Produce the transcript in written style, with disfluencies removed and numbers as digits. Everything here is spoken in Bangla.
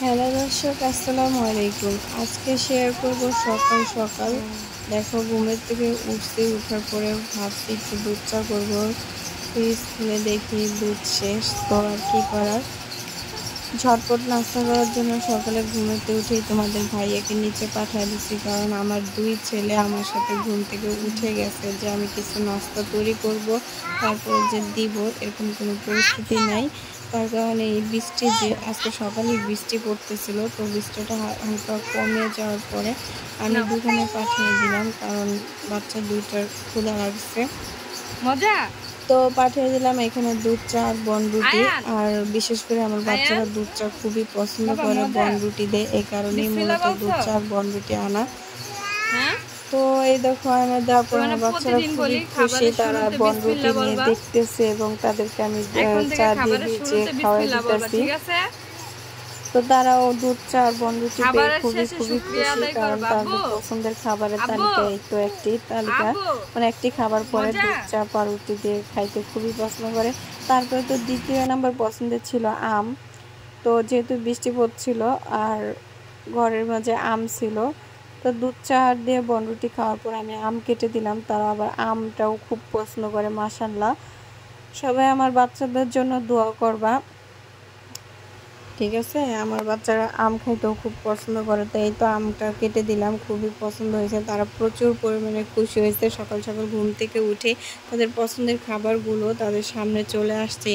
হ্যালো দর্শক, আসসালামু আলাইকুম। আজকে শেয়ার করব সকাল সকাল। দেখো, ঘুমের থেকে উঠছি, উঠার পরে ভাবছি একটু দুধ চা করবো। ফ্রিজ খুলে দেখি দুধ শেষ, তো আর কি করার। ঝটপট নাস্তা করার জন্য সকালে ঘুমেতে উঠেই তোমাদের ভাইয়াকে নিচে পাঠিয়ে দিচ্ছি, কারণ আমার দুই ছেলে আমার সাথে ঘুম থেকে উঠে গেছে যে আমি কিছু নাস্তা তৈরি করব, তারপরে যে দিব এরকম কোনো পরিস্থিতি নাই। তার কারণে এই বৃষ্টি, যে আজকে সকালে বৃষ্টি পড়তেছিল, তো বৃষ্টিটা হালকা কমে যাওয়ার পরে আমি দোকানে পাঠিয়ে দিলাম, কারণ বাচ্চা দুইটার ক্ষুধা লাগছে। মজা তো পাঠিয়ে দিলাম এখানে দুধ চা আর বনরুটি। আর বিশেষ করে আমার বাচ্চারা দুধ চা খুবই পছন্দ করে বনরুটি দিয়ে, এই কারণেই মূলত দুধ চা আর বনরুটি আনা। তো এই দেখো আমি দেওয়ার পর আমার বাচ্চারা খুবই খুশি, তারা বনরুটি নিয়ে দেখতেছে এবং তাদেরকে আমি চা দিয়ে দিয়েছি, খাওয়াই দিতেছি। তো তারাও দুধ চা আর বনরুটি পেয়ে খুবই খুশি, কারণ তাদের পছন্দের খাবারের তালিকায় তো একটি তালিকা, মানে একটি খাবার পরে দুধ চা পাউরুটি দিয়ে খাইতে খুবই পছন্দ করে। তারপরে তো দ্বিতীয় নাম্বার পছন্দের ছিল আম। তো যেহেতু বৃষ্টি পড়ছিল আর ঘরের মাঝে আম ছিল, তো দুধ চা দিয়ে বনরুটি খাওয়ার পর আমি আম কেটে দিলাম। তারা আবার আমটাও খুব পছন্দ করে। মাশাআল্লাহ, সবাই আমার বাচ্চাদের জন্য দোয়া করবা, ঠিক আছে? আমার বাচ্চারা আম খাইতেও খুব পছন্দ করে, তাই তো আমটা কেটে দিলাম। খুবই পছন্দ হয়েছে, তারা প্রচুর পরিমাণে খুশি হয়েছে। সকাল সকাল ঘুম থেকে উঠে তাদের পছন্দের খাবারগুলো তাদের সামনে চলে আসছে।